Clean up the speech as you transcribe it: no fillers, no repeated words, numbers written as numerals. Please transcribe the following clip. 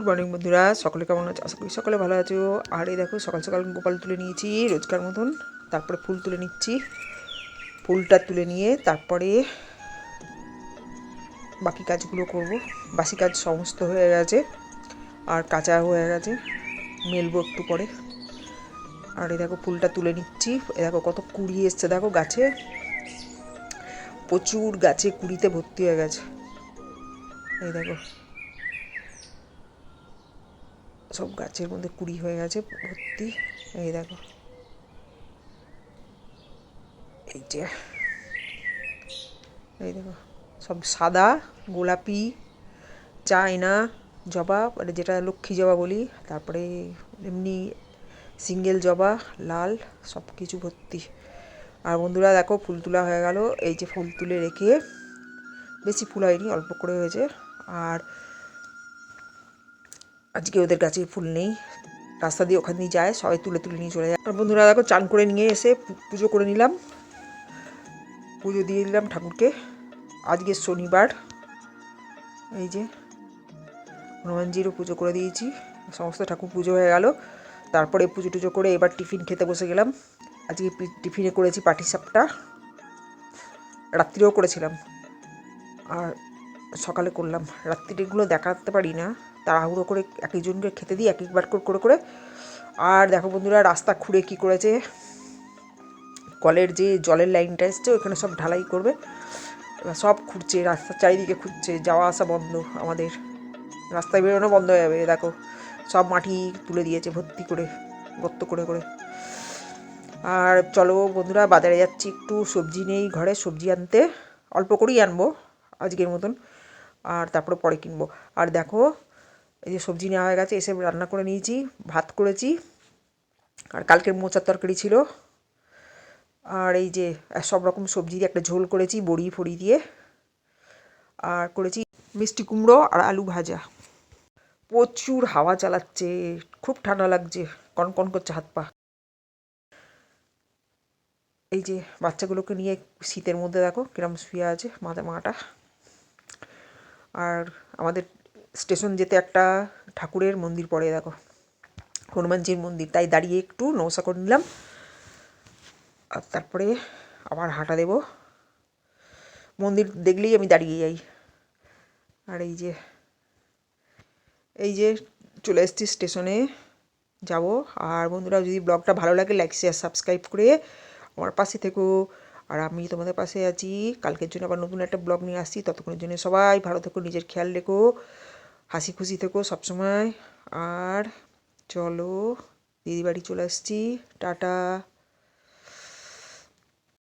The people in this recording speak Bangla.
মর্নিং বন্ধুরা, সকলে কেমন আছো? আশা করি সকলে ভালো আছো। আর এই দেখো সকাল সকাল গোপাল তুলে নিয়েছি রোজকার মতন। তারপরে ফুল তুলে নিচ্ছি। ফুলটা তুলে নিয়ে তারপরে বাকি কাজগুলো করব। বাসি কাজ সমস্ত হয়ে গেছে আর কাঁচা হয়ে গেছে, মেলবো একটু পরে। আর এই দেখো ফুলটা তুলে নিচ্ছি। এ দেখো কত কুড়ি এসছে, দেখো গাছে প্রচুর, গাছে কুড়িতে ভর্তি হয়ে গেছে। এই দেখো সব গাছের মধ্যে কুড়ি হয়ে গেছে ভর্তি। এই দেখো, এই যে এই দেখো সব সাদা, গোলাপি, চায়না জবা, মানে যেটা লক্ষ্মী জবা বলি, তারপরে এমনি সিঙ্গেল জবা, লাল, সব কিছু ভর্তি। আর বন্ধুরা দেখো ফুল তোলা হয়ে গেল। এই যে ফুল তুলে রেখে, বেশি ফুল হয়নি, অল্প করে হয়েছে। আর আজকে ওদের কাছে ফুল নেই, রাস্তা দিয়ে ওখান দিয়ে যায়, সবাই তুলে তুলে নিয়ে চলে যায়। আর বন্ধুরা দেখো চান করে নিয়ে এসে পুজো করে নিলাম, পুজো দিয়ে দিলাম ঠাকুরকে। আজকে শনিবার, এই যে হনুমানজিরও পুজো করে দিয়েছি। সমস্ত ঠাকুর পুজো হয়ে গেল। তারপরে পুজো টুজো করে এবার টিফিন খেতে বসে গেলাম। আজকে টিফিনে করেছি পাটিসাপটা, রাত্রিরেও করেছিলাম আর সকালে করলাম। রাত্রিগুলো দেখাতে পারি না, তাড়াহুড়ো করে এক একজনকে খেতে দিই এক একবার করে করে। আর দেখো বন্ধুরা রাস্তা খুঁড়ে কি করেছে, কলের যে জলের লাইনটা এসছে ওখানে সব ঢালাই করবে, এবার সব খুঁড়ছে, রাস্তার চারিদিকে খুঁড়ছে, যাওয়া আসা বন্ধ, আমাদের রাস্তায় বেরোনো বন্ধ হয়ে যাবে। দেখো সব মাটি তুলে দিয়েছে ভর্তি করে, গর্ত করে করে। আর চলো বন্ধুরা বাজারে যাচ্ছি, একটু সবজি নেই ঘরে, সবজি আনতে, অল্প করেই আনবো আজকের মতন, আর তারপরে পরে কিনবো। আর দেখো এই যে সবজি নেওয়া হয়ে গেছে, এসে রান্না করে নিয়েছি, ভাত করেছি, আর কালকের মোচার তরকারি ছিল। আর এই যে সব রকম সবজি দিয়ে একটা ঝোল করেছি বড়ি ফড়ি দিয়ে, আর করেছি মিষ্টি কুমড়ো আর আলু ভাজা। প্রচুর হাওয়া চালাচ্ছে, খুব ঠান্ডা লাগছে, কনকন করছে হাত পা। এই যে বাচ্চাগুলোকে নিয়ে শীতের মধ্যে দেখো কিরম শুয়ে আছে মাটা। আর আমাদের স্টেশন যেতে একটা ঠাকুরের মন্দির পড়ে, দেখো হনুমানজির মন্দির, তাই দাঁড়িয়ে একটু নৌসা করে নিলাম। আর তারপরে আবার হাঁটা দেব, মন্দির দেখলেই আমি দাঁড়িয়ে যাই। আর এই যে চলে এসেছি স্টেশনে, যাব। আর বন্ধুরা যদি ব্লগটা ভালো লাগে লাইক শেয়ার সাবস্ক্রাইব করে আমার পাশে থেকো। আর আমি তোমাদের পাশে আছি, কালকের জন্য আবার নতুন একটা ব্লগ নিয়ে আসছি। ততক্ষণের জন্য সবাই ভালো থেকো, নিজের খেয়াল রেখো, হাসি খুশি থেকো সবসময়। আর চলো দিদি বাড়ি চলে আসছি, টাটা।